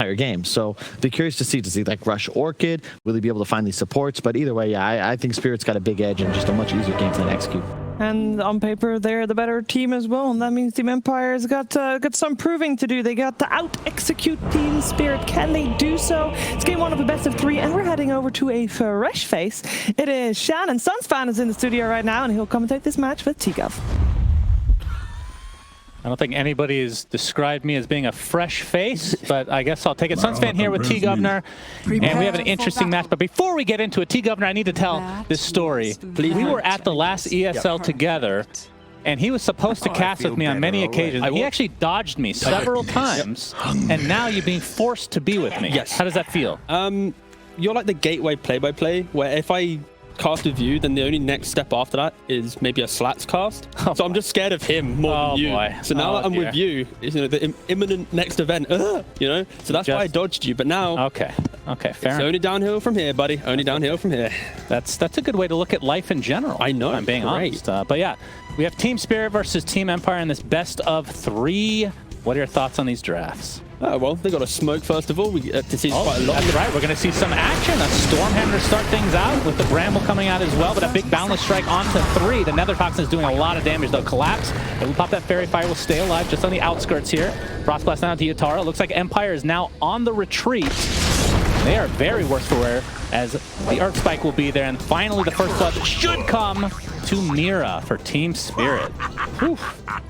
entire game. So be curious to see, does he like rush Orchid? Will he be able to find these supports? But either way, yeah, I think Spirit's got a big edge and just a much easier game to execute. And on paper, they're the better team as well, and that means Team Empire's got some proving to do. They got to out-execute Team Spirit. Can they do so? It's game one of a best of three, and we're heading over to a fresh face. It is Shannon. Sunsfan is in the studio right now, and he'll commentate this match with T-Gov. I don't think anybody has described me as being a fresh face, but I guess I'll take it. Sunsfan here with T-Governor, and we have an interesting match. But before we get into it, T-Governor, I need to tell this story. We were at the last ESL together, and he was supposed to cast with me on many occasions. He actually dodged me several times, and now you're being forced to be with me. Yes. How does that feel? You're like the gateway play-by-play, where if I cast with you, then the only next step after that is maybe a slats cast. So I'm just scared of him more than you. Boy. So now that I'm with you, it's, you know, the imminent next event, you know. So that's why I dodged you. But now, okay, fair. It's only downhill from here, buddy. Only downhill from here. That's a good way to look at life in general. I know. If I'm being honest. But yeah, we have Team Spirit versus Team Empire in this best of three. What are your thoughts on these drafts? Well, they got a smoke first of all. We get to see quite a lot. That's right. We're going to see some action. A Stormhammer to start things out with the Bramble coming out as well, but a big boundless strike onto 3. The Nether Toxin is doing a lot of damage. They'll collapse. It will pop that Fairy Fire. Will stay alive just on the outskirts here. Frost Blast now to Yatoro. Looks like Empire is now on the retreat. They are very worse for wear, as the Earth Spike will be there, and finally the first blood should come to Mira for Team Spirit. Whew.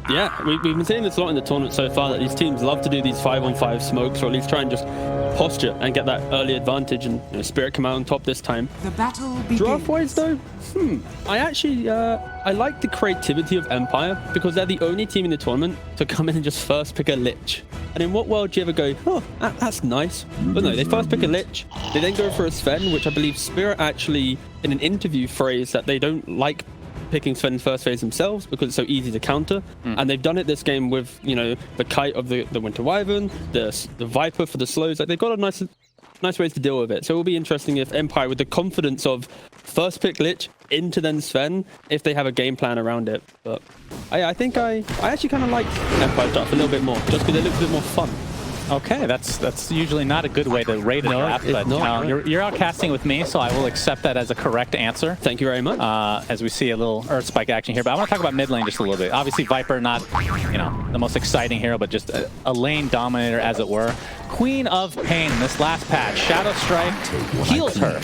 Yeah, we've been seeing this a lot in the tournament so far, that these teams love to do these 5-on-5 smokes, or at least try and just posture and get that early advantage, and Spirit come out on top this time. The battle begins. Draft-wise though, I actually, I like the creativity of Empire, because they're the only team in the tournament to come in and just first pick a Lich. And in what world do you ever go, oh, that's nice? But no, they first pick a Lich, they then go for a Sven, which I believe Spirit actually, in an interview, phrased that they don't like picking Sven first phase themselves because it's so easy to counter. And they've done it this game with, you know, the Kite of the Winter Wyvern, the Viper for the slows. Like, they've got a nice ways to deal with it. So it will be interesting if Empire, with the confidence of first pick Lich into then Sven, if they have a game plan around it. But I think I actually kind of like Empire stuff a little bit more, just because it looks a bit more fun. Okay, that's usually not a good way to rate a draft, but you're outcasting with me, so I will accept that as a correct answer. Thank you very much. As we see a little Earth Spike action here, but I want to talk about mid lane just a little bit. Obviously, Viper, not the most exciting hero, but just a lane dominator, as it were. Queen of Pain in this last patch, Shadow Strike heals her.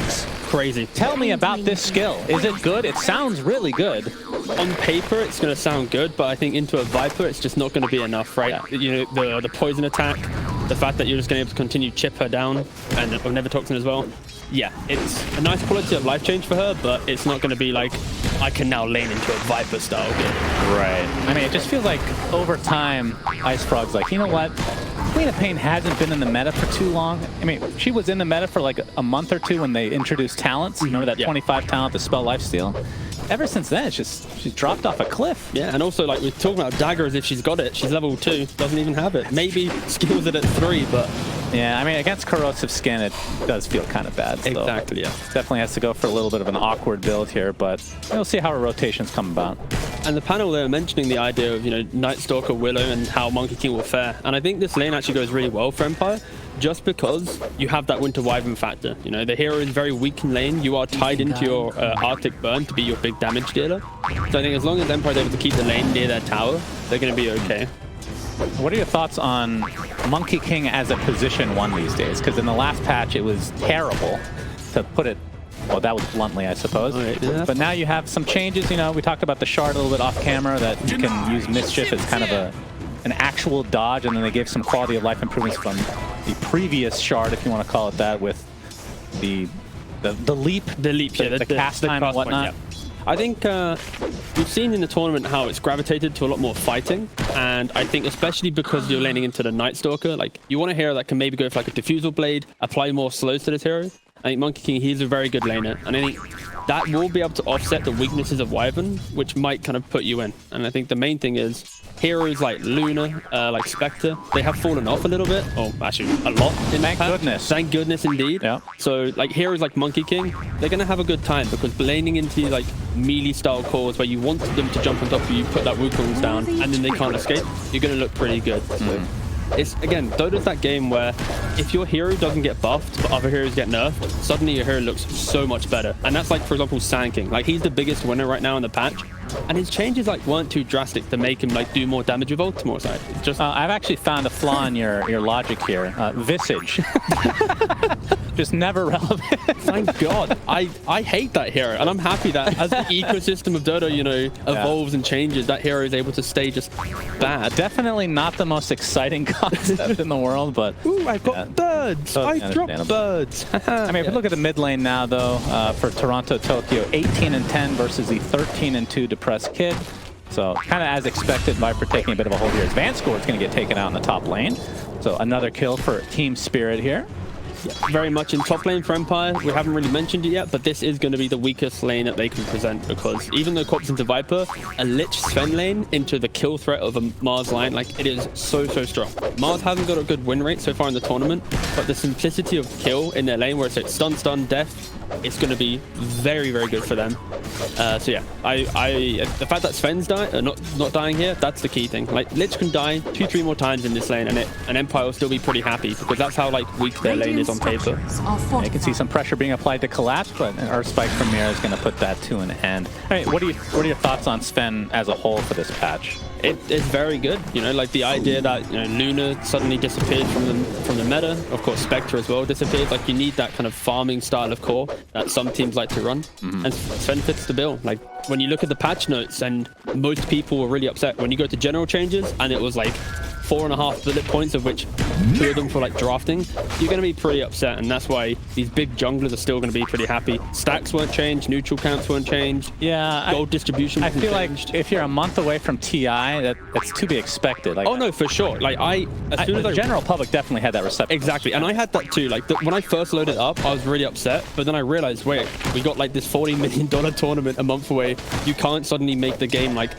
Crazy. Tell me about this skill. Is it good? It sounds really good. On paper, it's going to sound good, but I think into a Viper, it's just not going to be enough, right? Yeah. You know, the poison attack, the fact that you're just going to be able to continue chip her down, and of Nether Toxin as well. Yeah, it's a nice quality of life change for her, but it's not going to be like, I can now lane into a Viper style game. Right. I mean, it just feels like over time, Ice Frog's like, you know what? Queen of Pain hasn't been in the meta for too long. I mean, she was in the meta for like a month or two when they introduced talents. Remember that 25 talent, the spell lifesteal? Ever since then, she's dropped off a cliff. Yeah, and also, like, we're talking about Dagger as if she's got it. She's level 2, doesn't even have it. Maybe skills it at 3, but... Yeah, I mean, against corrosive skin, it does feel kind of bad still. Exactly, yeah. Definitely has to go for a little bit of an awkward build here, but we'll see how her rotations come about. And the panel, they were mentioning the idea of, Night Stalker, Willow, and how Monkey King will fare. And I think this lane actually goes really well for Empire, just because you have that Winter Wyvern factor. The hero is very weak in lane. You are tied into your Arctic Burn to be your big damage dealer. So I think as long as Empire is able to keep the lane near their tower, they're going to be okay. What are your thoughts on Monkey King as a position one these days? Because in the last patch, it was terrible, to put it, well, that was bluntly, I suppose. Right, yeah. But now you have some changes. We talked about the shard a little bit off camera, that you can use Mischief as kind of an actual dodge, and then they gave some quality of life improvements from the previous shard, if you want to call it that, with the leap. The leap, yeah. The cast time and whatnot. Point, yeah. I think we've seen in the tournament how it's gravitated to a lot more fighting, and I think especially because you're laning into the Night Stalker, like, you want a hero that can maybe go for like a Diffusal Blade, apply more slows to this hero. I think Monkey King, he's a very good laner, and I think that will be able to offset the weaknesses of Wyvern, which might kind of put you in. And I think the main thing is heroes like Luna, like Spectre, they have fallen off a little bit, or actually a lot. Thank goodness. Thank goodness indeed. Yeah. So like heroes like Monkey King, they're going to have a good time, because laning into like melee style cores where you want them to jump on top of you, put that Wukongs down, and then they can't escape, you're going to look pretty good. So It's, again, Dota's that game where if your hero doesn't get buffed, but other heroes get nerfed, suddenly your hero looks so much better. And that's like, for example, Sand King. Like, he's the biggest winner right now in the patch. And his changes like weren't too drastic to make him like do more damage with ultimate side. Just I've actually found a flaw in your logic here. Visage. Just never relevant. Thank God. I hate that hero, and I'm happy that as the ecosystem of Dota, you know, evolves and changes, that hero is able to stay just bad. Definitely not the most exciting concept in the world, but ooh, I've got birds. Totally I dropped birds. I mean, if you look at the mid lane now, though, for Toronto Tokyo, 18-10 versus the 13-2 depressed Kid. So kind of as expected, Viper taking a bit of a hold here. Vanscore is going to get taken out in the top lane. So another kill for TSpirit here. Very much in top lane for Empire. We haven't really mentioned it yet, but this is going to be the weakest lane that they can present, because even though Corp's into Viper, a Lich Sven lane into the kill threat of a Mars line, like, it is so strong. Mars hasn't got a good win rate so far in the tournament, but the simplicity of kill in their lane, where it's like stun, death, it's going to be very good for them. So yeah, the fact that Sven's not dying here, that's the key thing. Like, Lich can die 2-3 more times in this lane, and Empire will still be pretty happy, because that's how like weak their lane is on paper. You can see some pressure being applied to Collapse, but an Earth Spike from Mira is going to put that to an end. I mean, what are your thoughts on Sven as a whole for this patch? It's very good, you know, like the idea that, you know, Luna suddenly disappeared from the meta. Of course, Spectre as well disappeared. Like, you need that kind of farming style of core that some teams like to run, and Sven fits the bill. Like, when you look at the patch notes, and most people were really upset when you go to general changes, and it was like 4.5 bullet points, of which 2 of them for like drafting, you're going to be pretty upset, and that's why these big junglers are still going to be pretty happy. Stacks weren't changed, neutral counts weren't changed. Yeah, gold distribution. I feel like if you're a month away from TI, that's to be expected. Like, oh no, for sure. Like, as soon as the general public definitely had that reception. Exactly, and I had that too. Like, when I first loaded it up, I was really upset, but then I realized, wait, we got like this $40 million tournament a month away. You can't suddenly make the game like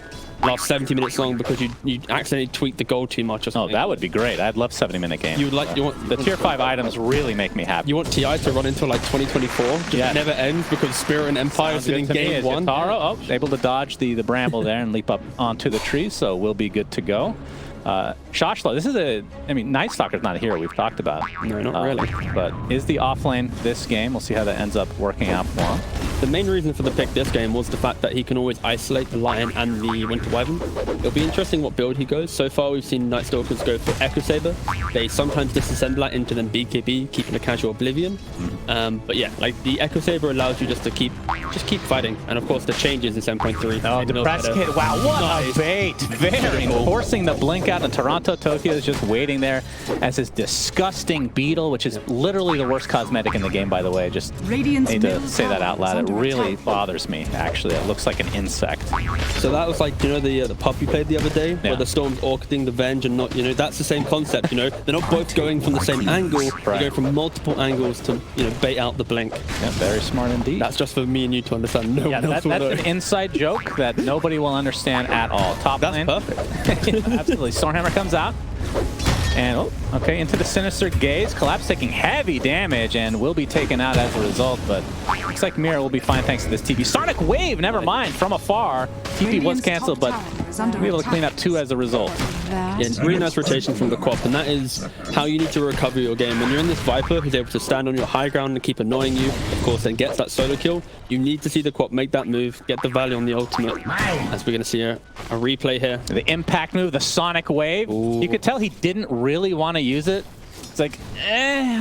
last 70 minutes long because you accidentally tweaked the goal too much or something. Oh, that would be great. I'd love 70-minute games. You would like, you want the tier 5 items really make me happy. You want TI to run into like 2024, just never ends, because Spirit and Empire is in game 1. Yatoro, able to dodge the bramble there and leap up onto the tree, so we'll be good to go. Shoshlo, this is I mean, Night Stalker's not a hero we've talked about. No, not really. But is the offlane this game? We'll see how that ends up working out for him. The main reason for the pick this game was the fact that he can always isolate the Lion and the Winter Wyvern. It'll be interesting what build he goes. So far, we've seen Night Stalkers go for Echo Saber. They sometimes disassemble that into then BKB, keeping a casual Oblivion. But yeah, like, the Echo Saber allows you just to keep fighting. And of course, the changes in 7.3. Oh, depressed Kid. Wow, what a bait. Very forcing the blink out, and Toronto Tokyo is just waiting there as his disgusting beetle, which is literally the worst cosmetic in the game, by the way. Just need to say that out loud. It really bothers me, actually. It looks like an insect. So that was like, you know, the pup you played the other day, where the Storm's orchiding the Venge, and not, you know, that's the same concept, you know. They're not both going from the same angle. They go from multiple angles to, you know, bait out the blink. Yeah, very smart indeed. That's just for me and you to understand. No one else will know. That's an inside joke that nobody will understand at all. Top lane. That's perfect. Yeah, absolutely. Stormhammer comes out. And, oh, okay, into the Sinister Gaze. Collapse taking heavy damage and will be taken out as a result, but looks like Mira will be fine thanks to this TP. Sonic Wave, never mind, from afar. TP was canceled, but we'll be able to clean up 2 as a result. Yeah, really nice rotation from the Quap, and that is how you need to recover your game. When you're in this Viper who's able to stand on your high ground and keep annoying you, of course, then gets that solo kill, you need to see the Quap make that move, get the value on the ultimate, as we're going to see a replay here. The impact move, the Sonic Wave. Ooh. You could tell he didn't really want to use it. It's like,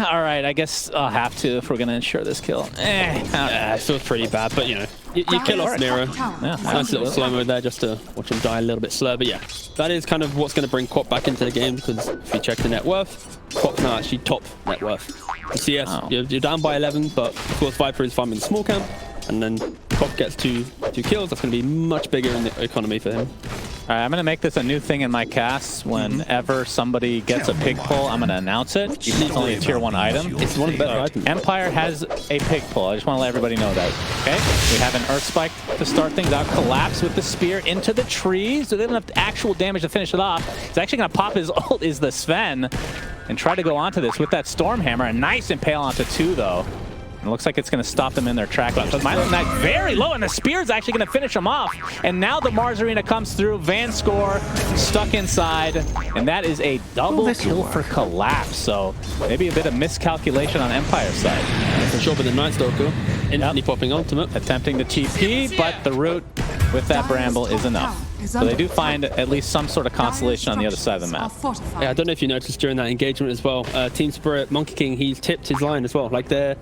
all right, I guess I'll have to if we're going to ensure this kill. Yeah, it feels pretty bad, but, you know, you kill off Mira. Yeah, nice little slow-mo there just to watch him die a little bit slower. But yeah, that is kind of what's going to bring Quap back into the game, because if you check the net worth, Quap's now actually top net worth. The CS, you're down by 11, but of course Viper is farming the small camp, and then Quap gets two kills. That's going to be much bigger in the economy for him. All right, I'm going to make this a new thing in my casts. Whenever somebody gets a pig pull, I'm going to announce it. It's only a tier 1 item. It's one of the better items. Empire has a pig pull. I just want to let everybody know that. Okay, we have an Earth Spike to start things out. Collapse with the spear into the trees. So they don't have actual damage to finish it off. He's actually going to pop his ult, is the Sven, and try to go onto this with that Stormhammer. A nice impale onto 2, though. It looks like it's going to stop them in their track. Smiling Knight very low, and the spear is actually going to finish him off. And now the Mars Arena comes through. Van Score stuck inside, and that is a double kill for Collapse. So maybe a bit of miscalculation on Empire's side. For sure, but the Night Stalker instantly popping ultimate. Attempting the TP, but the root with that Bramble is enough. So they do find at least some sort of consolation on the other side of the map. Yeah, I don't know if you noticed during that engagement as well, TSpirit, Monkey King, he's tipped his line as well. Like, they're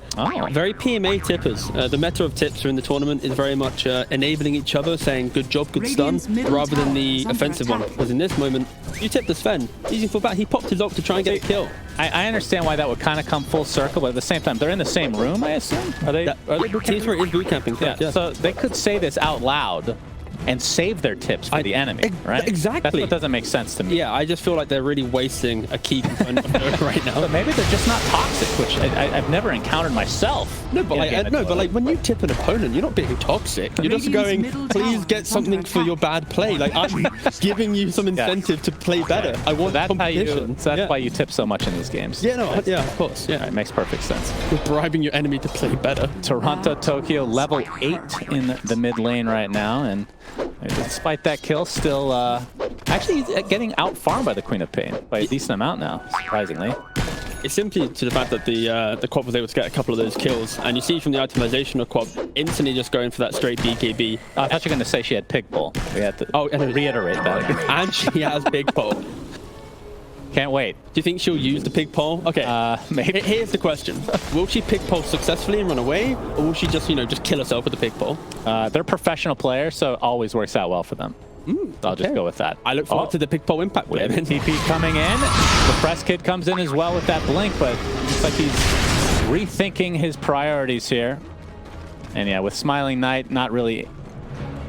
very PMA tippers. The meta of tips in the tournament is very much enabling each other, saying good job, good stun, rather than the offensive one. Because in this moment, you tip the Sven, easy full back, he popped his ult to try and get a kill. I understand why that would kind of come full circle, but at the same time, they're in the same room, I assume? Are they? TSpirit is boot camping, correct? Yeah, so they could say this out loud and save their tips for the enemy, right? Exactly. That's what doesn't make sense to me. Yeah, I just feel like they're really wasting a key component of Dota right now. But maybe they're just not toxic, which I've never encountered myself. No, but like when you tip an opponent, you're not being toxic. You're just going, please get something for your bad play. Like, I'm giving you some incentive to play better. I want competition. That's why you tip so much in these games. Yeah, no, yeah, of course. Yeah, it makes perfect sense. You're bribing your enemy to play better. Toronto, Tokyo, level 8 in the mid lane right now, and despite that kill, still actually getting out-farmed by the Queen of Pain by a decent amount now, surprisingly. It's simply to the fact that the Quap was able to get a couple of those kills, and you see from the itemization of Quap instantly just going for that straight BKB. I thought you were going to say she had pig pole. We had to reiterate that again. And she has big pole. Can't wait. Do you think she'll use the pig pole? Okay. Maybe. Here's the question: will she pig pole successfully and run away, or will she just just kill herself with the pig pole? They're professional players, so it always works out well for them. I'll just go with that. I look forward to the pig pole impact. With TP coming in, the press kid comes in as well with that blink, but looks like he's rethinking his priorities here. And yeah, with Smiling Knight not really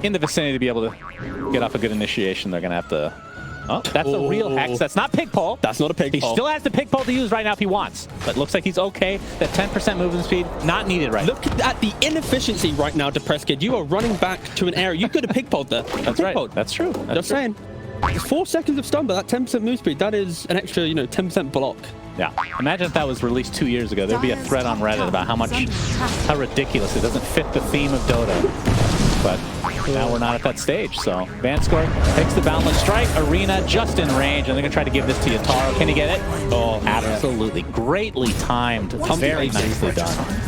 in the vicinity to be able to get off a good initiation, they're gonna have to. Oh, that's a real hex. That's not pig pole. That's not a pig pole. He still has the pig pole to use right now if he wants, but looks like he's okay. That 10% movement speed, not needed right now. Look at the inefficiency right now, Depressed Kid. You are running back to an area. You could have pig poled there. That's right. That's true. Just saying. It's 4 seconds of stun, but that 10% move speed, that is an extra, 10% block. Yeah. Imagine if that was released 2 years ago. There'd be a thread on Reddit about how ridiculous it doesn't fit the theme of Dota. But now we're not at that stage, so Van Score takes the Boundless Strike, Arena just in range, and they're going to try to give this to Yatoro. Can he get it? Oh, absolutely. Greatly timed. Very nicely done.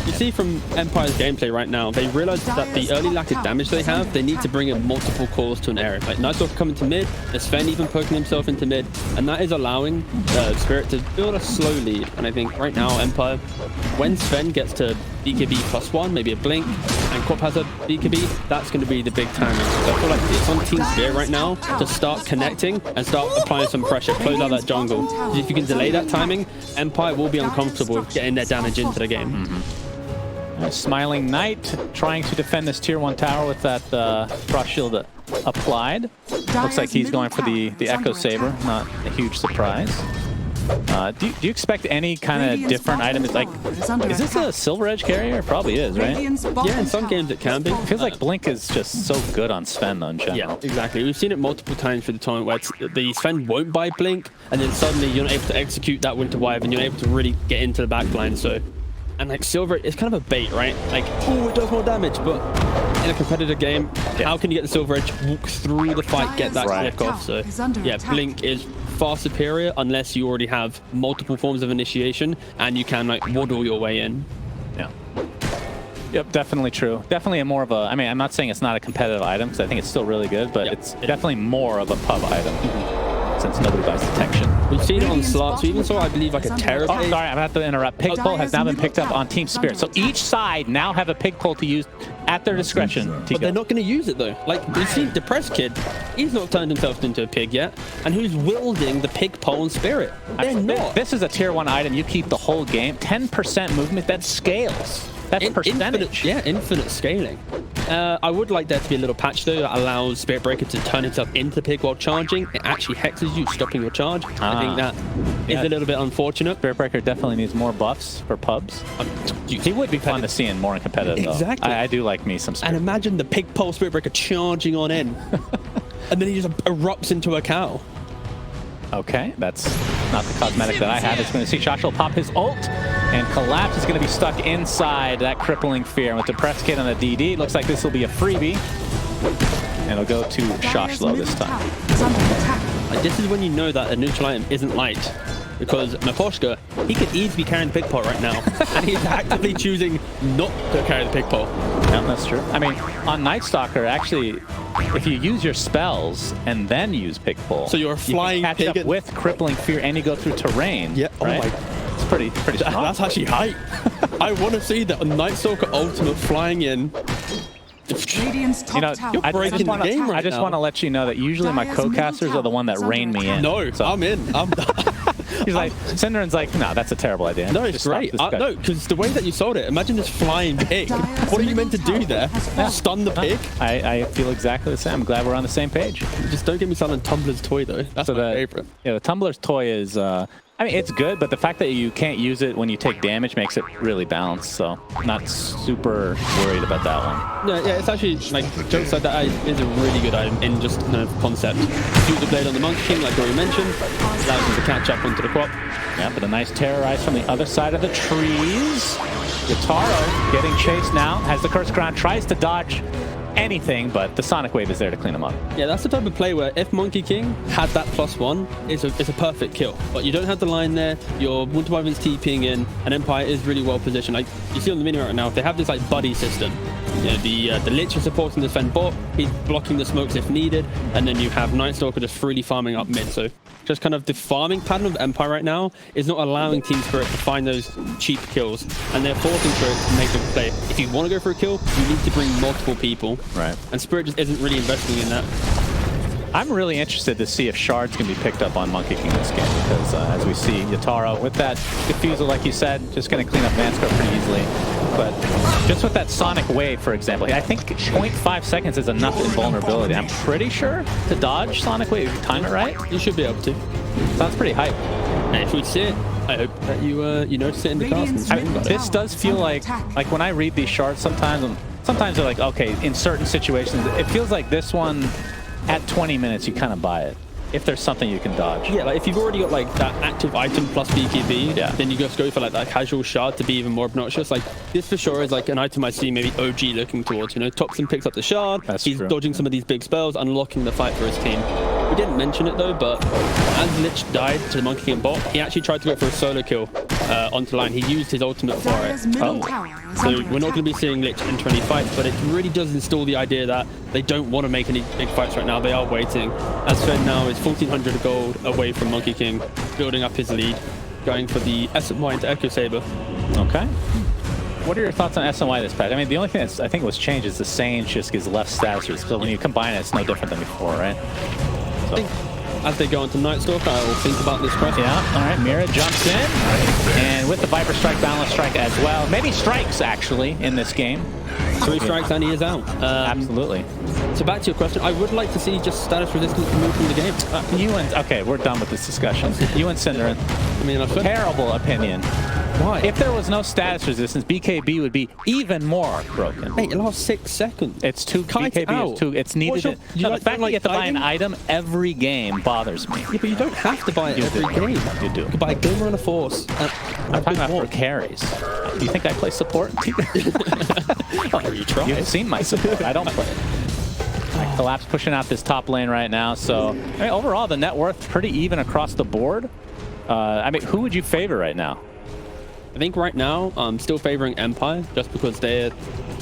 You see from Empire's gameplay right now, they realize that the early lack of damage they have, they need to bring in multiple cores to an area. Like Night Stalker coming to mid, there's Sven even poking himself into mid, and that is allowing Spirit to build a slow lead. And I think right now, Empire, when Sven gets to BKB +1, maybe a blink, and Quap has a BKB, that's going to be the big timing. So I feel like it's on TSpirit right now to start connecting and start applying some pressure, close out that jungle. If you can delay that timing, Empire will be uncomfortable with getting their damage into the game. Smiling Knight trying to defend this tier 1 tower with that frost shield applied. Looks like he's going for the Echo Saber, not a huge surprise. Do you expect any kind of different items? Like, is this a Silver Edge carrier? It probably is, right? Yeah, in some games it can be. It feels like Blink is just so good on Sven, though, in general. Yeah, exactly. We've seen it multiple times for the tournament where the Sven won't buy Blink, and then suddenly you're not able to execute that Winter Wife, and you're able to really get into the backline. So, and like Silver, it's kind of a bait, right? Like, oh, it does more damage, but in a competitive game, how can you get the Silver Edge, walk through the fight, get that click off? So, yeah, Blink is far superior unless you already have multiple forms of initiation and you can like waddle your way in. Yeah. Yep, definitely true. Definitely a more of a, I mean, I'm not saying it's not a competitive item because I think it's still really good, but it's definitely more of a pub item since nobody buys detection. We've seen it on slots. We even saw, I believe, like a Terror. Oh, sorry, I'm gonna have to interrupt. Pig pole has now been picked up on TSpirit. So each side now have a pig pole to use at their discretion. But they're not going to use it though. Like, we've seen Depressed Kid, he's not turned himself into a pig yet, and who's wielding the pig pole and Spirit? They're not. This is a tier 1 item. You keep the whole game. 10% movement, that scales. That's percentage. Infinite scaling. I would like there to be a little patch though that allows Spirit Breaker to turn himself into the pig while charging. It actually hexes you, stopping your charge. I think that is a little bit unfortunate. Spirit Breaker definitely needs more buffs for pubs. He would be fun to see in more in competitive. Exactly. Though. I do like me some Spirit. And imagine the pig pole Spirit Breaker charging on in, and then he just erupts into a cow. Okay, that's not the cosmetic that I have. It's going to see Josh will pop his ult. And Collapse is going to be stuck inside that crippling fear. And with the press kit on the DD, looks like this will be a freebie. And it'll go to Shoshlo this time. Like, this is when you know that a neutral item isn't light. Because Miposhka, he could easily be carrying the pick pot right now. And he's actively choosing not to carry the pick pot. Yeah, that's true. I mean, on Night Stalker, actually, if you use your spells and then use pick pull, so you're flying, you can catch up with crippling fear and you go through terrain. Yeah, right? Oh my. It's pretty strong. That's actually hype. I want to see that Night Stalker ultimate flying in. You know, I just want to let you know that usually my co-casters are the one that rein me in. No, so. I'm in. He's like, Syndran's like, no, that's a terrible idea. No, it's great. No, because the way that you sold it, imagine this flying pig. What are you meant to do there? Stun the pig? I feel exactly the same. I'm glad we're on the same page. Just don't get me selling Tumblr's toy, though. That's my favorite. Yeah, the Tumblr's toy is... I mean, it's good, but the fact that you can't use it when you take damage makes it really balanced, so not super worried about that one. Yeah, it's actually, like, jokes like that is a really good item in just kind of concept. Shoot the blade on the Monkey King, like Rory mentioned, allows him to catch up onto the crop. Yeah, but a nice terrorize from the other side of the trees. Yatoro getting chased now, has the Curse Crown, tries to dodge anything, but the Sonic Wave is there to clean him up. Yeah, that's the type of play where if Monkey King had that +1, it's a perfect kill. But you don't have the line there, your Winter Wyvern's TPing in, and Empire is really well positioned. Like you see on the mini right now, if they have this like buddy system, you know, the Lich is supporting the Sven bot, he's blocking the smokes if needed, and then you have Night Stalker just freely farming up mid. So just kind of the farming pattern of Empire right now is not allowing TSpirit to find those cheap kills, and they're forcing Spirit to make them play. If you want to go for a kill, you need to bring multiple people. Right. And Spirit just isn't really investing in that. I'm really interested to see if shards can be picked up on Monkey King this game, because as we see, Yatoro with that diffusal, like you said, just going to clean up Vanscope pretty easily. But just with that Sonic Wave, for example, I think 0.5 seconds is enough invulnerability. I'm pretty sure to dodge Sonic Wave, if you time it right. You should be able to. Sounds pretty hype. And if we see it, I hope that you notice it in the cast. This does feel like when I read these shards sometimes they're like, okay, in certain situations, it feels like this one, at 20 minutes, you kind of buy it. If there's something you can dodge. Yeah, like if you've already got like that active item plus BKB, then you just go for like that casual shard to be even more obnoxious. Like this for sure is like an item I see maybe OG looking towards. You know, Topson picks up the shard, he's dodging some of these big spells, unlocking the fight for his team. We didn't mention it though, but as Lich died to the Monkey King bot, he actually tried to go for a solo kill onto line. He used his ultimate for it. So we're not going to be seeing Lich enter any fights, but it really does install the idea that they don't want to make any big fights right now. They are waiting. As Sven now is 1,400 gold away from Monkey King, building up his lead, going for the SMY into Echo Saber. Okay. What are your thoughts on SMY this patch? I mean, the only thing that's I think was changed is the Sage just gives less status. So when you combine it, it's no different than before, right? So. I think as they go into Night Stalker, I will think about this question. Yeah, all right. Mira jumps in, and with the Viper Strike, Balance Strike as well. Maybe strikes, actually, in this game. 3 strikes and he is out. Absolutely. So back to your question, I would like to see just status resistance removed from the game. Okay, we're done with this discussion. You and Syndran. I mean, terrible opinion. Why? If there was no status resistance, BKB would be even more broken. Hey, it lasts 6 seconds. It's too BKB is too. It's needed. The fact that you have to buy an item every game bothers me. Yeah, but you don't have to buy it every game. You do. You can buy a Gamer and a Force. I'm talking about for carries. Do you think I play support? Oh, you try. You've seen my support. I don't play it. Collapse pushing out this top lane right now. So I mean, overall, the net worth pretty even across the board. I mean, who would you favor right now? I think right now, I'm still favoring Empire, just because they're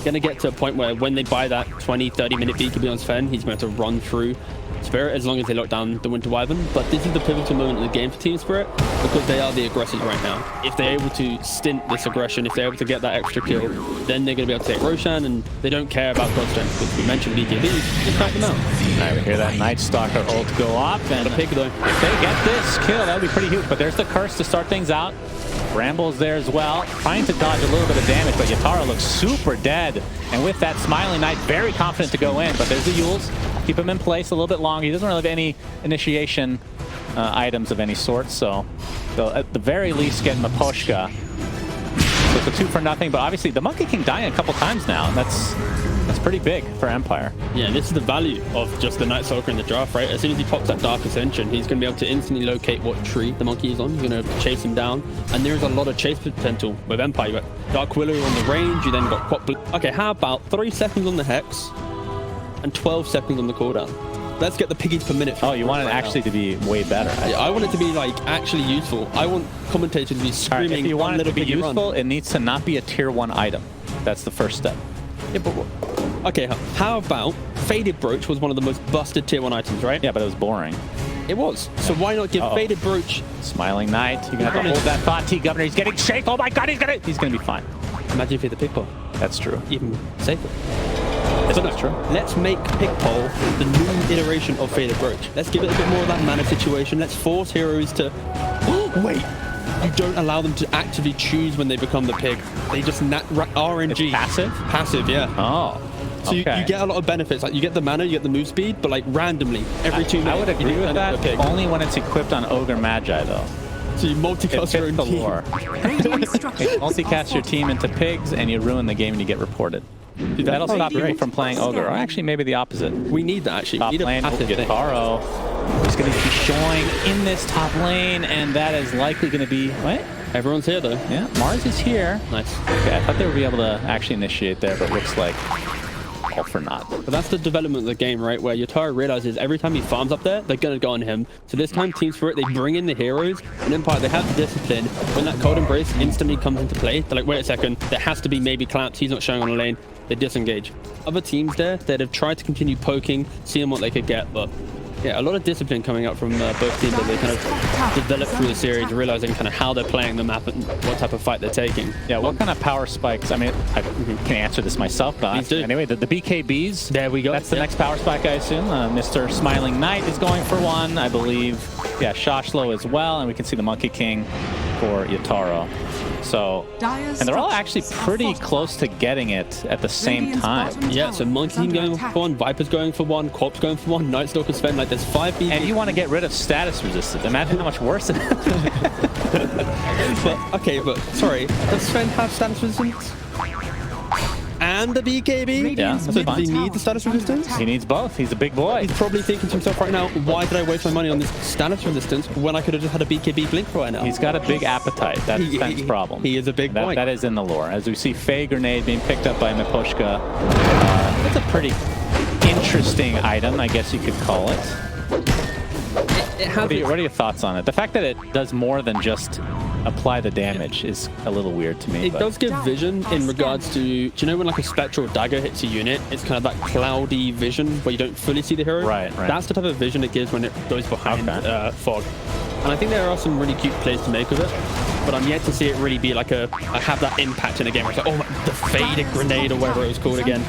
going to get to a point where when they buy that 20-30 minute BKB on Sven, he's going to run through Spirit as long as they lock down the Winter Wyvern. But this is the pivotal moment in the game for TSpirit, because they are the aggressors right now. If they're able to stint this aggression, if they're able to get that extra kill, then they're going to be able to take Roshan, and they don't care about God Strength, because we mentioned BKB, just crack them out. All right, we hear that Night Stalker ult go off, and pick though. If they get this kill, that would be pretty huge. But there's the curse to start things out. Bramble's there as well, trying to dodge a little bit of damage, but Yatoro looks super dead. And with that Smiling Knight, very confident to go in, but there's the Yules. Keep him in place a little bit longer. He doesn't really have any initiation items of any sort, so they'll at the very least get Miposhka. So it's a 2 for nothing, but obviously the Monkey King dying a couple times now, and that's That's pretty big for Empire. Yeah, this is the value of just the Night Stalker in the draft, right? As soon as he pops that Dark Ascension, he's going to be able to instantly locate what tree the monkey is on. He's going to chase him down. And there's a lot of chase potential with Empire. You got Dark Willow on the range. You then got okay, how about 3 seconds on the Hex and 12 seconds on the cooldown? Let's get the piggies per minute. Oh, you want it actually to be way better. Yeah, I want it to be like actually useful. I want commentators to be screaming. Right, if you want it to be useful, run. it needs to not be a tier 1 item. That's the first step. Yeah, but okay, how about Faded Brooch was one of the most busted tier 1 items, right? Yeah, but it was boring. It was. So why not give Faded Brooch? Smiling Knight. You're gonna have to hold that thought, T-Governor. He's getting shake. Oh my God, he's gonna be fine. Imagine if he had the pig pole. That's true. Even safer. That's true. Let's make Pigpole the new iteration of Faded Brooch. Let's give it a bit more of that mana situation. Let's force heroes to... Wait! You don't allow them to actively choose when they become the pig. They just RNG. It's passive? Passive, yeah. Oh. So you get a lot of benefits. Like you get the mana, you get the move speed, but like randomly, every 2 minutes. I would agree with that. Only when it's equipped on Ogre Magi, though. So you multicast your own team. Lore. You multicast your team into pigs, and you ruin the game, and you get reported. Dude, that'll stop people from playing Ogre, or actually maybe the opposite. We need that, actually. Top We need lane, a passive thing. Yatoro is going to be showing in this top lane, and that is likely going to be... What? Everyone's here, though. Yeah, Mars is here. Nice. Okay, I thought they would be able to actually initiate there, but looks like all for naught. But that's the development of the game, right? Where Yatoro realizes every time he farms up there, they're going to go on him. So this time, TSpirit, they bring in the heroes. And Empire, they have the discipline. When that Cold Embrace instantly comes into play, they're like, wait a second, there has to be maybe clamps. He's not showing on the lane. They disengage. Other teams there, they'd have tried to continue poking, seeing what they could get. But yeah, a lot of discipline coming up from both teams as they kind of develop through the series, realizing kind of how they're playing the map and what type of fight they're taking. Yeah, what kind of power spikes? I mean, I can answer this myself, but anyway, the BKBs. There we go. That's the next power spike, I assume. Mr. Smiling Knight is going for one, I believe. Yeah, Shoshlo as well, and we can see the Monkey King for Yatoro. So, and they're all actually pretty close to getting it at the same time. Yeah, so Monkey King going for one, Viper's going for one, Corp's going for one, Night Stalker, Sven, like there's 5 BKBs. And you want to get rid of status resistance. Imagine how much worse it is. but sorry, does Sven have status resistance? And the BKB? Yeah, so does he need the status resistance? He needs both. He's a big boy. He's probably thinking to himself right now, why did I waste my money on this status resistance when I could have just had a BKB blink right now? He's got a big appetite. That's Sven's problem. He is a big boy. That is in the lore. As we see Faye Grenade being picked up by Miposhka. That's a pretty interesting item, I guess you could call it. What are your thoughts on it? The fact that it does more than just apply the damage is a little weird to me. It does give vision in regards to, do you know when like a spectral dagger hits a unit, it's kind of that cloudy vision where you don't fully see the hero? Right. That's the type of vision it gives when it goes behind fog. And I think there are some really cute plays to make with it, but I'm yet to see it really be like have that impact in a game where it's like, oh my, the faded grenade or whatever it was called again.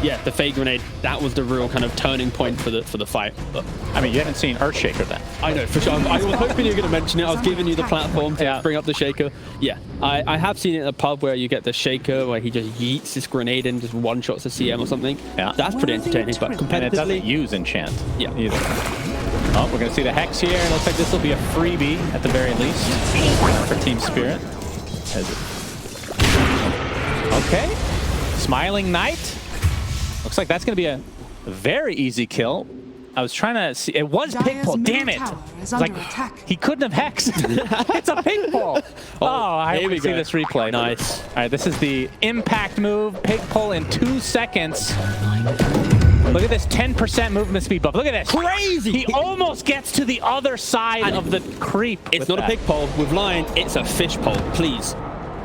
Yeah, the fade grenade, that was the real kind of turning point for the fight. But I mean, you haven't seen Earthshaker then. I know, for sure. I was hoping you were going to mention it. I was giving you the platform to bring up the Shaker. Yeah, I have seen it in a pub where you get the Shaker where he just yeets this grenade and just one-shots a CM or something. Yeah. That's pretty entertaining, but competitively... And it doesn't use enchant. Yeah. Either. Oh, we're going to see the Hex here. It looks like this will be a freebie at the very least for TSpirit. Okay. Smiling Knight. Looks like that's going to be a very easy kill. I was trying to see. It was Pigpole. Damn it. It's like, he couldn't have hexed. It's a Pigpole. Oh, I hope we see this replay. Nice. All right, this is the impact move. Pigpole in 2 seconds. Look at this 10% movement speed buff. Look at this. Crazy. He almost gets to the other side of the creep. It's not a Pigpole with line. It's a fish pole, please.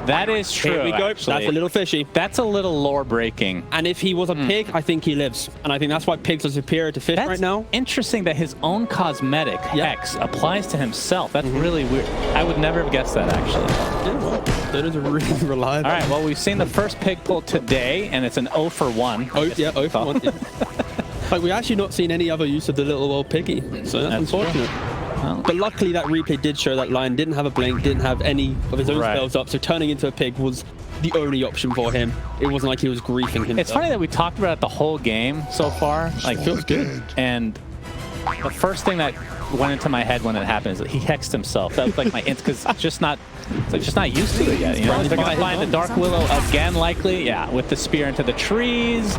That is true. Here we go. Actually. That's a little fishy. That's a little lore breaking. And if he was a pig, I think he lives. And I think that's why pigs are superior to fish right now. Interesting that his own cosmetic, Hex, applies to himself. That's really weird. I would never have guessed that, actually. Yeah, well, that is a really reliable. All right, well, we've seen the first pig pull today, and it's an 0 for 1. Oh, yeah, 0 for 1. Yeah. Like, we've actually not seen any other use of the little old piggy. So that's unfortunate. Well, but luckily that replay did show that Lion didn't have a blink, didn't have any of his own spells up, so turning into a pig was the only option for him. It wasn't like he was griefing himself. It's funny that we talked about it the whole game so far. Like, feels good. And the first thing that went into my head when it happened is that he hexed himself. That was like my because it's just not used to it yet. You know, they're gonna find the Dark Willow again, likely. Yeah, with the spear into the trees.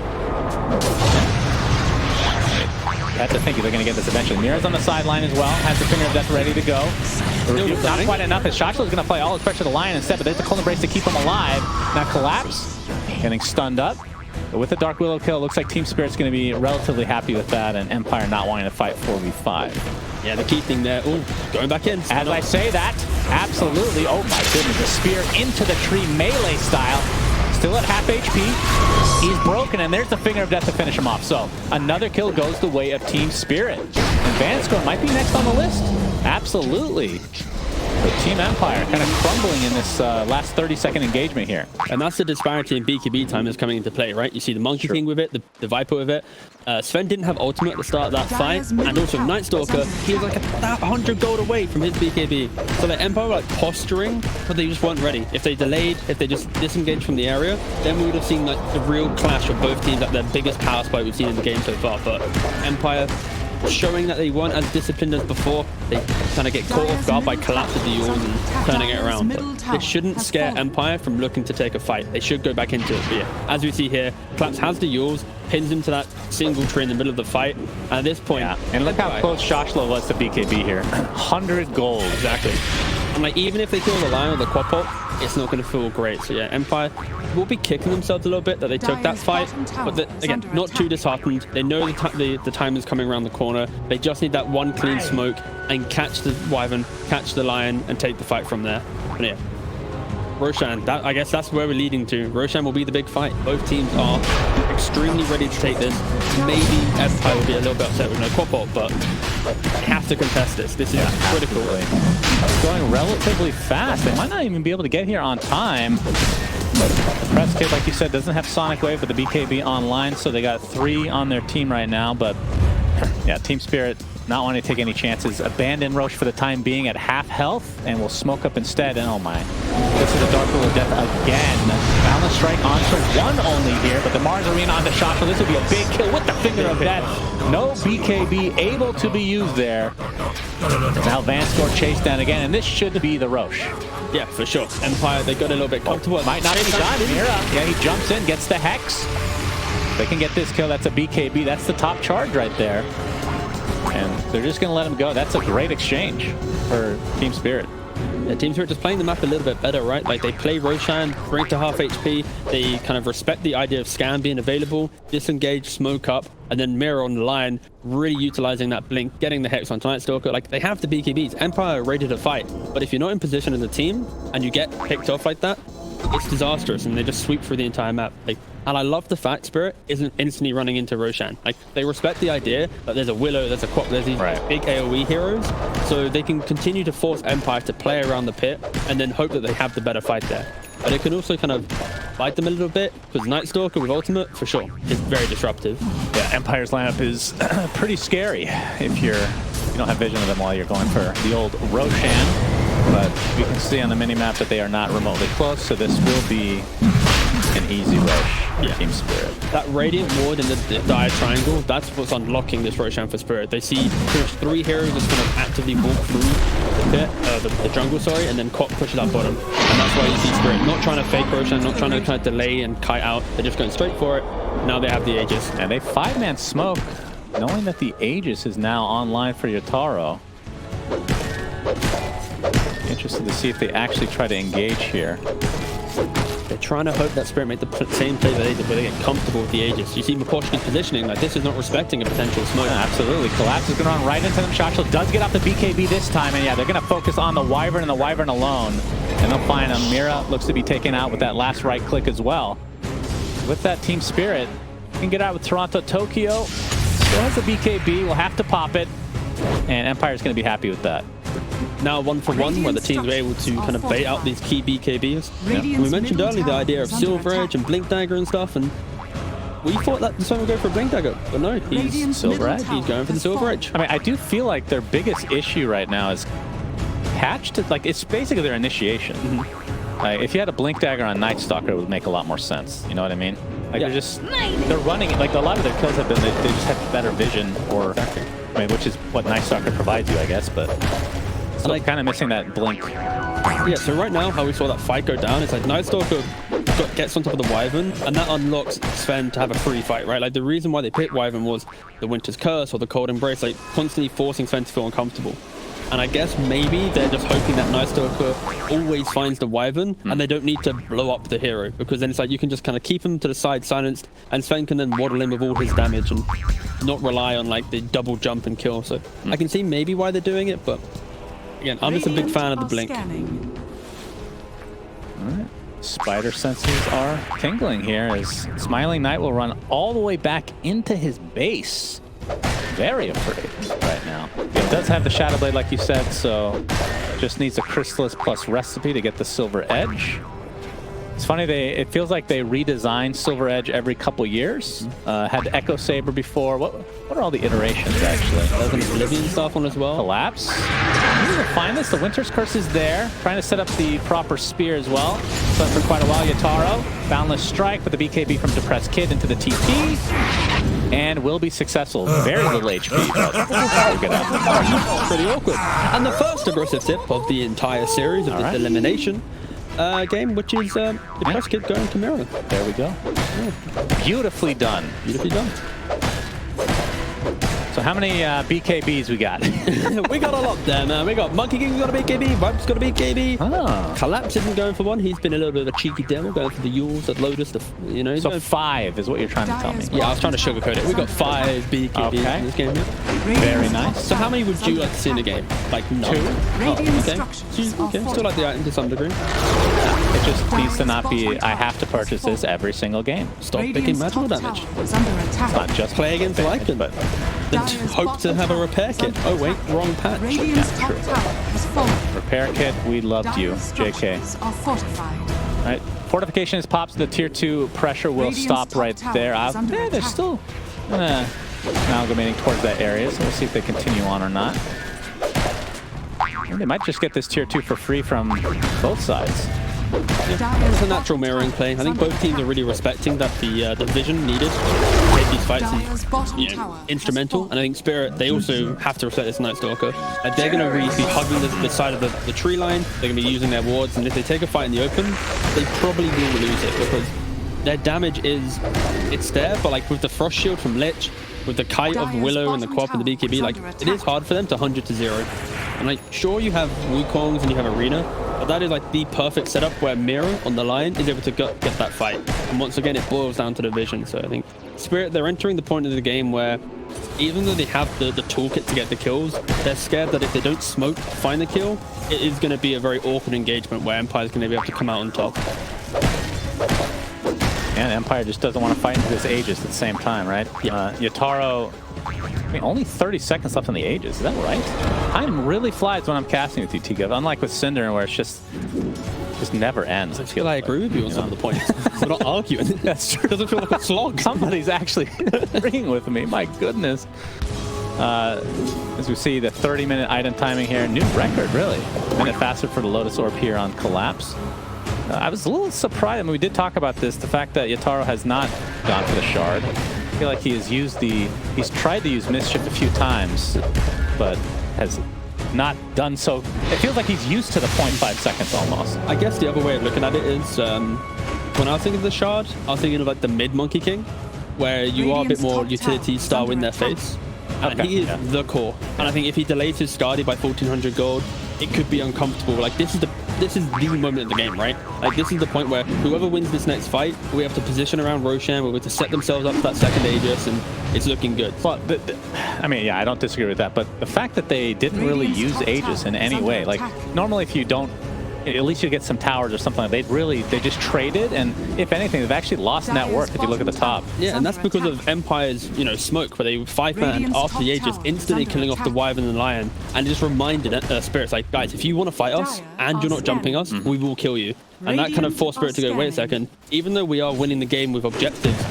You have to think they're going to get this eventually. Mira's on the sideline as well. Has the finger of death ready to go. Not quite enough as Shashla is going to play all his pressure to the Lion instead, but there's the Cold Embrace to keep him alive. Now Collapse getting stunned up. But with the Dark Willow kill, it looks like TSpirit's going to be relatively happy with that, and Empire not wanting to fight 4v5. Yeah, the key thing there. Oh, going back in. As I say that, absolutely. Oh my goodness, the spear into the tree melee style. Still at half HP. He's broken, and there's the Finger of Death to finish him off. So another kill goes the way of TSpirit. And Vanscore might be next on the list. Absolutely. But Team Empire kind of crumbling in this last 30-second engagement here. And that's the disparity in BKB time that's coming into play, right? You see the Monkey King with it, the Viper with it. Sven didn't have ultimate at the start of that fight, and also Night Stalker, he was like 100 gold away from his BKB. So the Empire were like posturing, but they just weren't ready. If they delayed, if they just disengaged from the area, then we would have seen like the real clash of both teams at their biggest power spike we've seen in the game so far. But Empire showing that they weren't as disciplined as before. They kind of get caught off guard by collapsing the Yules and turning it around. But it shouldn't scare Empire from looking to take a fight. They should go back into it. But yeah, as we see here, Collapse has the Yules, pins him to that single tree in the middle of the fight. And at this point, and look how close Shashla was to BKB here. 100 gold. Exactly. And like, even if they kill the Lion or the Quad Pop, it's not going to feel great. So yeah, Empire will be kicking themselves a little bit that they took that fight, but again, not too disheartened. They know the time is coming around the corner. They just need that one clean smoke and catch the Wyvern, catch the Lion, and take the fight from there. But yeah, Roshan, I guess that's where we're leading to. Roshan will be the big fight. Both teams are extremely ready to take this. Maybe Empire will be a little bit upset with no Quad Pop, but they have to contest this. This is critical. It's going relatively fast. They might not even be able to get here on time. The Press Kid, like you said, doesn't have Sonic Wave, but the BKB online, so they got 3 on their team right now. But yeah, TSpirit not wanting to take any chances. Abandon Roche for the time being at half health, and will smoke up instead. And oh my, this is a Dark Willow Death again. Balance Strike on for 1 only here, but the Mars Arena on the shot, so this will be a big kill with the Finger of Death. No BKB able to be used there. Now Vanscore chased down again, and this should be the Roche. Yeah, for sure. Empire, they got a little bit comfortable. Might not be done. Mira, yeah, he jumps in, gets the Hex. They can get this kill. That's a BKB. That's the top charge right there. And they're just going to let him go. That's a great exchange for TSpirit. Yeah, TSpirit just playing the map a little bit better, right? Like, they play Roshan, bring it to half HP. They kind of respect the idea of Scan being available, disengage, smoke up, and then Mirror on the line, really utilizing that blink, getting the Hex on Night Stalker. Like, they have the BKBs. Empire are ready to fight. But if you're not in position as a team and you get picked off like that, it's disastrous, and they just sweep through the entire map. Like, and I love the fact Spirit isn't instantly running into Roshan. Like, they respect the idea that there's a Willow, there's a Quap, there's these big AoE heroes, so they can continue to force Empire to play around the pit and then hope that they have the better fight there. But it can also kind of fight them a little bit, because Night Stalker with ultimate, for sure, is very disruptive. Yeah, Empire's lineup is pretty scary if you don't have vision of them while you're going for the old Roshan. But we can see on the mini-map that they are not remotely close, so this will be an easy rush for TSpirit. That Radiant Ward in the dire triangle, that's what's unlocking this Roshan for Spirit. They see pretty much 3 heroes just kind of actively walk through the pit, the jungle, sorry, and then Cop pushes up bottom. And that's why you see Spirit not trying to fake Roshan, not trying to kind of delay and kite out. They're just going straight for it. Now they have the Aegis. And they 5-man smoke, knowing that the Aegis is now online for Yatoro. Interested to see if they actually try to engage here. They're trying to hope that Spirit make the same play that they did, where they get comfortable with the Aegis. You see Maposhkin's positioning, like, this is not respecting a potential smoke. Yeah, absolutely. Collapse is going to run right into them. Shashla does get off the BKB this time, and yeah, they're going to focus on the Wyvern and the Wyvern alone. And they'll find him. Mira looks to be taken out with that last right click as well. With that TSpirit, can get out with Toronto Tokyo. Still has the BKB, will have to pop it. And Empire's going to be happy with that. Now 1-for-1, where the teams are able to kind of bait out these key BKBs. Yeah. We mentioned earlier the idea of Silver Edge and Blink Dagger and stuff, and we thought that Sven would go for a Blink Dagger, but no, he's Silver Edge. He's going for the Silver Edge. I mean, I do feel like their biggest issue right now is patched. Like, it's basically their initiation. If you had a Blink Dagger on Night Stalker, it would make a lot more sense. You know what I mean? Like, they're running, like, a lot of their kills have been, they just have better vision, or, I mean, which is what Night Stalker provides you, I guess, but still, like, kind of missing that blink. Yeah, so right now, how we saw that fight go down, it's like Night Stalker gets on top of the Wyvern, and that unlocks Sven to have a free fight, right? Like, the reason why they picked Wyvern was the Winter's Curse or the Cold Embrace, like, constantly forcing Sven to feel uncomfortable. And I guess maybe they're just hoping that Night Stalker always finds the Wyvern, and they don't need to blow up the hero, because then it's like you can just kind of keep him to the side silenced, and Sven can then waddle in with all his damage and not rely on like the double jump and kill. So I can see maybe why they're doing it, but again, I'm just a big fan of the blink. All right. Spider senses are tingling here as Smiling Knight will run all the way back into his base. Very afraid right now. It does have the Shadow Blade, like you said, so just needs a Chrysalis plus Recipe to get the Silver Edge. It's funny, it feels like they redesign Silver Edge every couple years. Had Echo Saber before. What are all the iterations, actually? There's an Oblivion stuff on as well. Collapse. We're going to find this. The Winter's Curse is there. Trying to set up the proper spear as well. So for quite a while, Yatoro. Boundless Strike with the BKB from Depressed Kid into the TP. And will be successful. Very little HP, but we'll get out. Pretty awkward. And the first aggressive tip of the entire series of this elimination game, which is the Depressed Kid going to Mirror. There we go. Yeah. Beautifully done. Beautifully done. So how many BKBs we got? We got a lot there, man. We got Monkey King's got a BKB, Vibe's got a BKB. Oh. Collapse isn't going for one. He's been a little bit of a cheeky devil, going for the Yules at Lotus. You know, so 5 is what you're trying to tell me. Yeah, I was trying to sugarcoat it. We got 5 BKBs in this game here. Very nice. So how many would you like to see in a game? Like none? 2. Oh, okay. Still like the item to some degree. It just needs to not be, I have to purchase this every single game. Stop picking magical damage. It's not just play against Lycan, but then hope to have a repair kit. Oh wait, wrong patch. Yeah, true. Repair kit, we loved you, JK. Alright, fortification is popped, so the tier 2 pressure will stop right there. They're still amalgamating towards that area, so we'll see if they continue on or not. They might just get this tier 2 for free from both sides. Yeah, it's a natural mirroring play. I think both teams are really respecting that the vision needed to take these fights is instrumental. And I think Spirit, they also have to respect this Night Stalker. They're going to really be hugging the side of the tree line. They're going to be using their wards. And if they take a fight in the open, they probably will lose it because their damage it's there. But like with the Frost Shield from Lich, with the Kite of Willow and the Co-op and the BKB, like it is hard for them to 100 to 0. And like, sure, you have Wukongs and you have Arena, but that is like the perfect setup where Mirror on the line is able to get that fight. And once again, it boils down to the vision. So I think Spirit, they're entering the point of the game where even though they have the toolkit to get the kills, they're scared that if they don't smoke, find the kill, it is going to be a very awkward engagement where Empire is going to be able to come out on top. And Empire just doesn't want to fight into this Aegis at the same time, right? Yeah. Yatoro, I mean, only 30 seconds left on the Aegis. Is that right? Time really flies when I'm casting with you, T-Gov. Unlike with Cinder, where it's just never ends. I feel I agree with you on some of the points. We're not arguing. That's true. It doesn't feel like a slog. Somebody's actually agreeing with me. My goodness. As we see the 30-minute item timing here, new record, really. A minute faster for the Lotus Orb here on Collapse. I was a little surprised. I mean, we did talk about this, the fact that Yatoro has not gone for the Shard. I feel like he has used he's tried to use Mischief a few times, but has not done so. It feels like he's used to the 0.5 seconds almost. I guess the other way of looking at it is, when I was thinking of the Shard, I was thinking of like the mid Monkey King, where you are a bit more utility style in their face. And he is the core. And I think if he delays his Skadi by 1400 gold, it could be uncomfortable. Like this is the moment of the game, right? Like this is the point where whoever wins this next fight, we have to position around Roshan, we're going to set themselves up for that second Aegis, and it's looking good. Well, I mean, yeah, I don't disagree with that, but the fact that they didn't really use Aegis in any way, like normally if you don't, at least you get some towers or something. They just traded, and if anything, they've actually lost net worth if you look at the top. Yeah, and that's because of Empire's, smoke, where they 5-man after the Aegis, instantly killing off the Wyvern and the Lion, and just reminded Spirit's like, guys, if you want to fight us and you're not jumping us, we will kill you. And that kind of forced Spirit to go, wait a second, even though we are winning the game with objectives,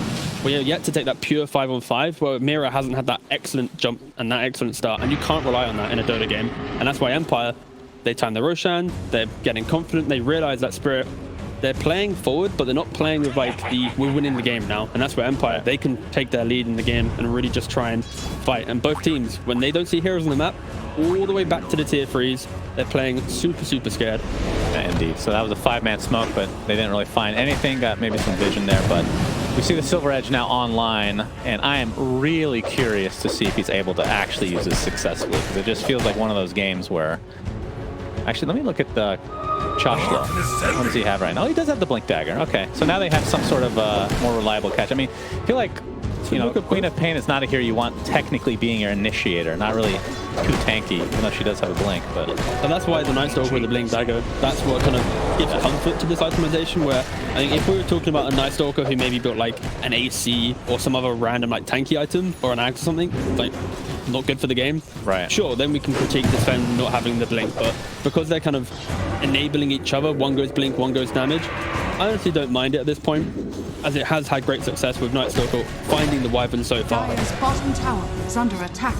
we are yet to take that pure 5-on-5, where Mira hasn't had that excellent jump and that excellent start, and you can't rely on that in a Dota game. And that's why Empire, they time the Roshan, they're getting confident, they realize that Spirit they're playing forward, but they're not playing with like we're winning the game now. And that's where Empire, they can take their lead in the game and really just try and fight. And both teams, when they don't see heroes on the map, all the way back to the tier 3s, they're playing super, super scared. Yeah, indeed. So that was a 5-man smoke, but they didn't really find anything. Got maybe some vision there, but we see the Silver Edge now online, and I am really curious to see if he's able to actually use this successfully, because it just feels like one of those games where... Actually, let me look at the Choshlo. What does he have right now? Oh, he does have the Blink Dagger. Okay, so now they have some sort of more reliable catch. I mean, I feel like, you know, Queen of Pain is not a hero you want technically being your initiator. Not really too tanky, even though she does have a blink. But and that's why the Night Stalker with the Blink Dagger, that's what kind of gives comfort to this itemization, where I think if we were talking about a Night Stalker who maybe built like an AC or some other random like tanky item or an axe or something, like not good for the game. Right. Sure, then we can critique the Sven not having the blink, but because they're kind of enabling each other, one goes blink, one goes damage, I honestly don't mind it at this point, as it has had great success with Night Stalker finding the Wyvern so far. Dire's bottom tower is under attack.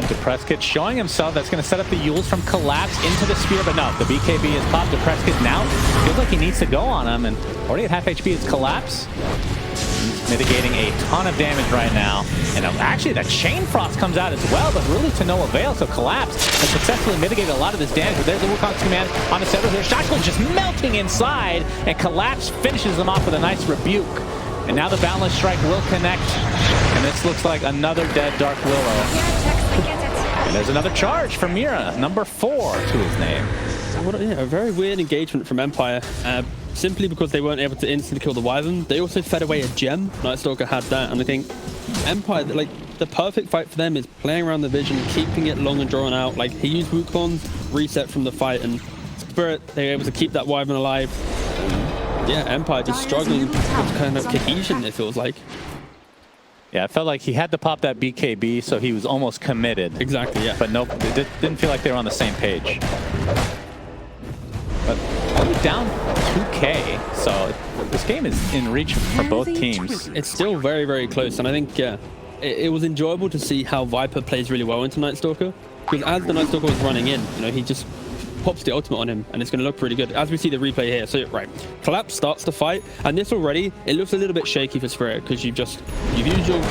Depressed Kid showing himself. That's going to set up the Yules from Collapse into the Spear, but no, the BKB is popped. Depressed Kid now feels like he needs to go on him, and already at half HP is Collapse. He's mitigating a ton of damage right now. And actually, that Chain Frost comes out as well, but really to no avail. So Collapse has successfully mitigated a lot of this damage. But there's the Wukong's command on the Sever here. Shotgun's just melting inside, and Collapse finishes them off with a nice rebuke. And now the Boundless Strike will connect. And this looks like another dead Dark Willow. And there's another charge from Mira, number 4 to his name. What a very weird engagement from Empire. Simply because they weren't able to instantly kill the Wyvern. They also fed away a gem. Night Stalker had that, and I think Empire, like, the perfect fight for them is playing around the vision, keeping it long and drawn out. Like, he used Wukong's reset from the fight, and Spirit, they were able to keep that Wyvern alive. Yeah, Empire just struggling with kind of cohesion, it feels like. Yeah, it felt like he had to pop that BKB, so he was almost committed. Exactly, yeah. But nope, it didn't feel like they were on the same page. But only down 2K, so this game is in reach for both teams. It's still very, very close, and I think, yeah, it was enjoyable to see how Viper plays really well into Night Stalker, because as the Night Stalker was running in, you know, he just pops the ultimate on him, and it's going to look pretty good, as we see the replay here. So, right, Collapse starts the fight, and this already, it looks a little bit shaky for Spirit, because you've used your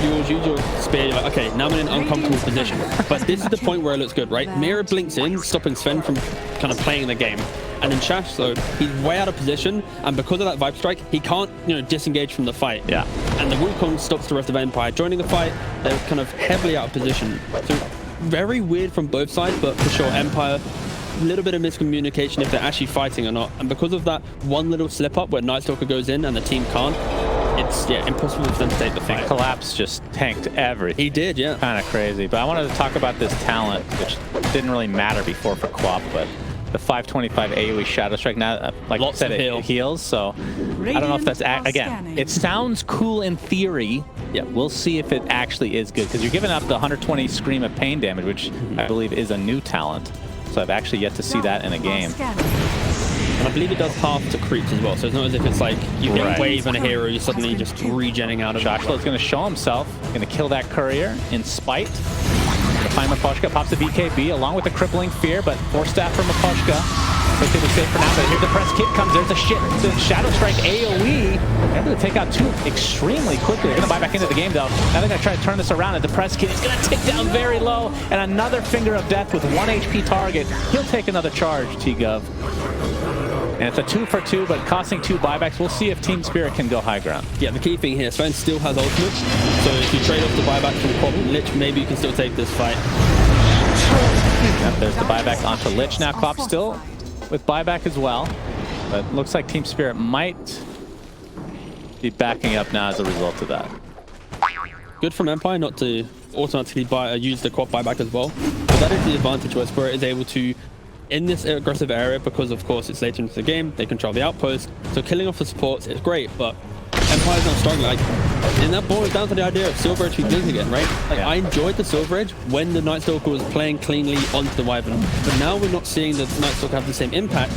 spear, you're like, okay, now I'm in an uncomfortable position. But this is the point where it looks good, right? Mira blinks in, stopping Sven from kind of playing the game. And in Chash, though, he's way out of position, and because of that Vibe Strike, he can't, you know, disengage from the fight. Yeah. And the Wukong stops the rest of Empire. Joining the fight, they're kind of heavily out of position. So, very weird from both sides, but for sure, Empire, a little bit of miscommunication if they're actually fighting or not. And because of that one little slip up where Night Stalker goes in and the team can't, it's, yeah, impossible for them to take the fight. Collapse just tanked everything. He did, yeah. Kind of crazy. But I wanted to talk about this talent, which didn't really matter before for Quap, but the 525 AoE Shadow Strike now, like I said, it heals, so I don't know if that's, again, it sounds cool in theory. Yeah, we'll see if it actually is good, because you're giving up the 120 Scream of Pain damage, which I believe is a new talent. So I've actually yet to see that in a game. And I believe it does half to creeps as well, so it's not as if it's like you get wave on a hero, you're suddenly just regenning out of it. Joshua going to show himself, going to kill that courier in spite. Find Maposhka, pops the BKB along with the crippling fear, but 4 staff from Maposhka. Quickly to save for now, but here the Press Kit comes. There's the Shadow Strike AoE. Able to take out 2 extremely quickly. They're going to buy back into the game though. Now they're going to try to turn this around, and the Press Kit is going to tick down very low, and another Finger of Death with 1 HP target. He'll take another charge, T-Gov. And it's a 2 for 2, but costing 2 buybacks. We'll see if TSpirit can go high ground. Yeah, the key thing here, Sven still has ultimate, so if you trade off the buyback from Quap and Lich, maybe you can still take this fight. Yep, there's the buyback onto Lich now. Quap still with buyback as well, but looks like TSpirit might be backing up now as a result of that. Good from Empire not to automatically use the Quap buyback as well, but that is the advantage where Spirit is able to, in this aggressive area, because of course it's later into the game, they control the outpost, so killing off the supports is great, but Empire's not struggling. Like, and that boils down to the idea of Silver Edge being again, right? Like, I enjoyed the Silver Edge when the Night Stalker was playing cleanly onto the Wyvern, but now we're not seeing the Night Stalker have the same impact.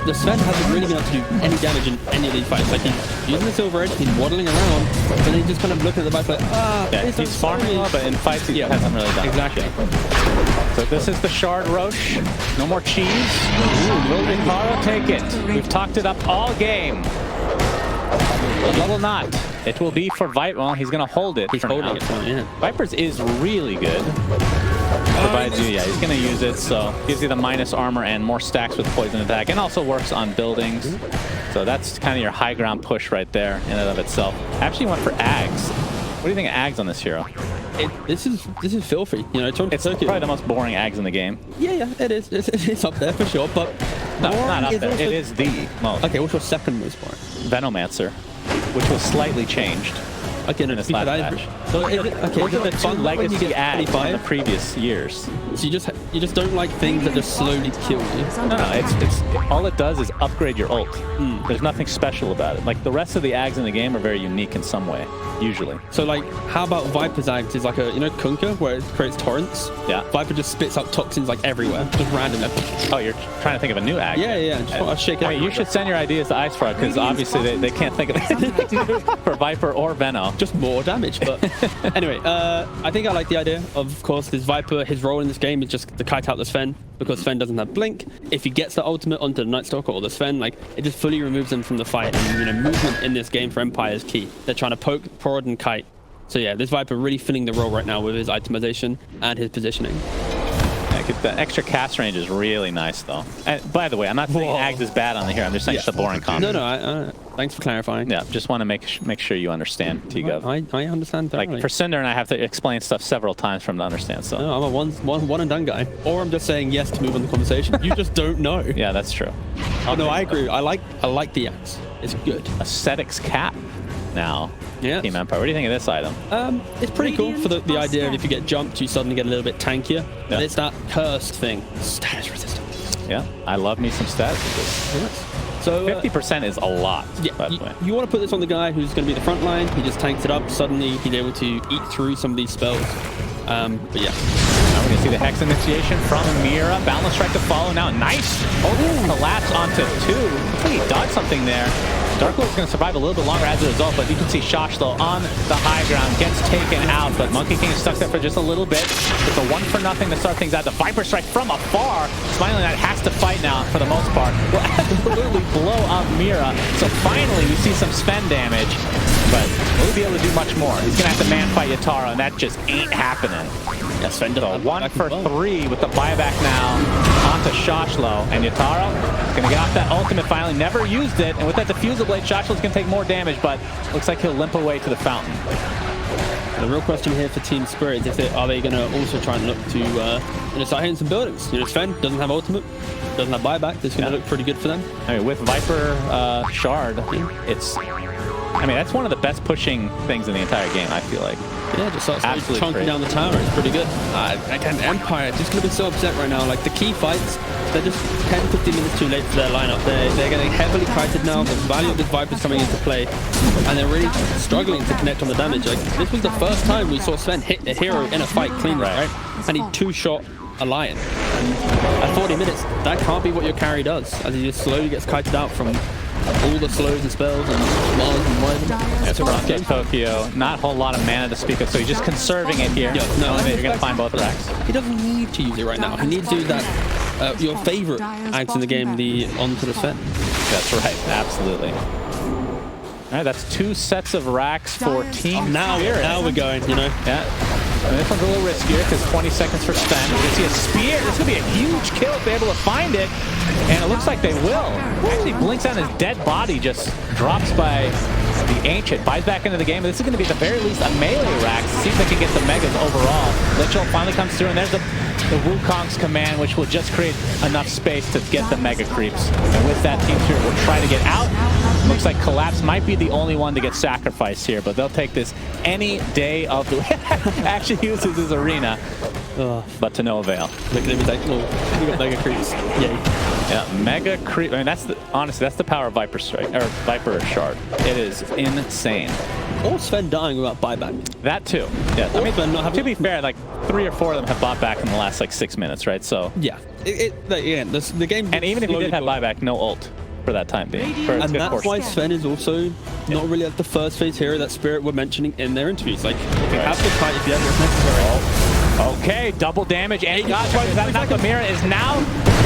the Sven hasn't really been able to do any damage in any of these fights. Like, he's using the Silver Edge, he's waddling around, but then he's just kind of looking at the Viper like, yeah, he's farming well, but in fights he hasn't really done exactly. So this is the Shard Roche. No more cheese. Ooh, will Yatoro take it? We've talked it up all game. But will not. It will be for Viper. Well, he's going to hold it. He's holding it. Yeah. Viper's is really good. Provides you, yeah, he's going to use it, so gives you the minus armor and more stacks with poison attack, and also works on buildings. So that's kind of your high ground push right there in and of itself. Actually went for Ags. What do you think of Ags on this hero? This is filthy. You know, it's probably the most boring Ags in the game. Yeah, it is. It's up there for sure, but no, not up there. It is the most. Okay, what's your second most boring? Venomancer, which was slightly changed. Okay, in this last patch. So is it, okay, those are the two legacy Ags from the previous years. So you just don't like things that just slowly kill you. No, it's all it does is upgrade your ult. There's nothing special about it. Like the rest of the Ags in the game are very unique in some way, usually. So like, how about Viper's Ags is like a, you know, Kunkka where it creates torrents? Yeah. Viper just spits out toxins like everywhere, just randomly. Oh, you're trying to think of a new Ag? Yeah. Just want to shake it. You should send your ideas to Ice Frog because obviously they can't think of it for Viper or Veno. Just more damage, but anyway, I think I like the idea. Of course, this Viper, his role in this game is just to kite out the Sven because Sven doesn't have blink. If he gets the ultimate onto the Night Stalker or the Sven, like it just fully removes them from the fight. And you know, movement in this game for Empire is key. They're trying to poke, prod, and kite. So yeah, this Viper really filling the role right now with his itemization and his positioning. The extra cast range is really nice, though. And by the way, I'm not saying Ags is bad on the here. I'm just saying it's a boring combo. No. Thanks for clarifying. Yeah, just want to make sure you understand, TGov. I understand that. Like for Cinder and I have to explain stuff several times for him to understand. So no, I'm a one and done guy. Or I'm just saying yes to move on the conversation. You just don't know. Yeah, that's true. Oh no, I agree. I like the axe. It's good. Ascetics cap. Now, yeah. Team Empire. What do you think of this item? It's pretty cool for the idea of if you get jumped, you suddenly get a little bit tankier. Yeah. And it's that cursed thing, status resistance. Yeah, I love me some status resistance. Yes. So 50% is a lot. Yeah, by the way. You want to put this on the guy who's going to be the front line. He just tanks it up. Suddenly, he's able to eat through some of these spells. But yeah. Now we're going to see the Hex initiation from Mira. Balance strike to follow now. Nice. Collapse onto 2. He dodged something there. Darklow is going to survive a little bit longer as a result, but you can see Shoshlo on the high ground gets taken out, but Monkey King is stuck there for just a little bit. It's a 1-for-0 to start things out. The Viper Strike from afar. Smiling Knight has to fight now for the most part. Will absolutely blow up Mira. So finally we see some Sven damage, but will he be able to do much more? He's going to have to man fight Yatoro, and that just ain't happening. Yeah, Sven did so 1 for 3 with the buyback now onto Shoshlo, and Yatoro is going to get off that ultimate finally. Never used it, and with that diffusal blade, Shoshlo's going to take more damage, but looks like he'll limp away to the fountain. The real question here for TSpirit is are they going to also try and look to start hitting some buildings? You know, Sven doesn't have ultimate, doesn't have buyback. This is going to look pretty good for them. I mean, with Viper Shard, that's one of the best pushing things in the entire game, I feel like. Yeah, just starts chunking down the tower. It's pretty good. Again, Empire just going to be so upset right now. Like the key fights, they're just 10-15 minutes too late for their lineup. They're getting heavily kited now. The value of this Viper is coming into play, and they're really struggling to connect on the damage. Like this was the first time we saw Sven hit a hero in a fight cleanly, right? And he 2-shot a lion. And at 40 minutes, that can't be what your carry does, as he just slowly gets kited out from all the slows and spells and Mars and whatever. It's a rough game. Tokyo, not a whole lot of mana to speak of, so he's just conserving it here. Yeah, no, you're going to find both racks. He doesn't need to use it right now. He needs to use that, your favorite act in the game, the onto the Sven. That's right, absolutely. All right, that's 2 sets of racks for Team Spirit. Now we're going, you know. Yeah. And this one's a little riskier because 20 seconds for Sven. We're going to see a spear. This is going to be a huge kill if they're able to find it. And it looks like they will. Actually blinks out his dead body, just drops by the Ancient. Buys back into the game. This is going to be at the very least a melee rack. See if they can get the megas overall. Lichel finally comes through, and there's the Wukong's command, which will just create enough space to get the mega creeps. And with that, Team Spirit will try to get out. Looks like Collapse might be the only one to get sacrificed here, but they'll take this any day of the week. Actually uses his arena. but to no avail. Look at him, he's like, oh, we got mega creeps. Yay. Yeah, mega creep. I mean, honestly, that's the power of Viper Strike, or Viper Shard. It is insane. Or Sven dying without buyback. That too. Yeah, I mean, Sven not having... to be fair, like 3 or 4 of them have bought back in the last like 6 minutes, right? So yeah, the game. And even if you did have buyback, no ult for that time being. And that's why Sven is also not really like the first phase hero that Spirit were mentioning in their interviews. Like, you can have the fight if you have what's necessary. Okay, double damage, and Nakamura is now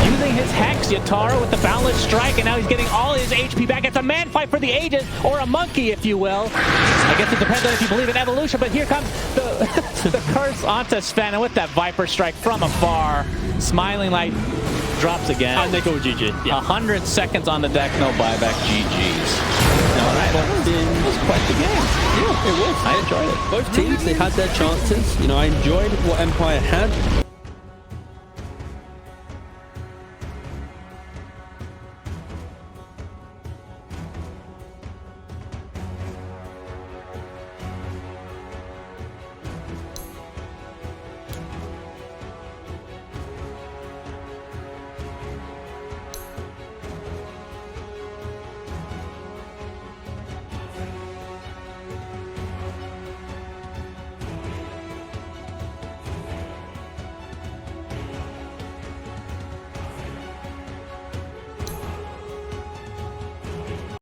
using his Hex, Yatoro with the Boundless Strike, and now he's getting all his HP back. It's a man fight for the ages, or a monkey, if you will. I guess it depends on if you believe in evolution, but here comes the curse onto Sven, and with that Viper Strike from afar, Smiling Light drops again. And they go GG. Yeah. 100 seconds on the deck, no buyback, GG's. That was quite the game. Yeah, it was. I enjoyed it. Both teams, they had their chances. You know, I enjoyed what Empire had.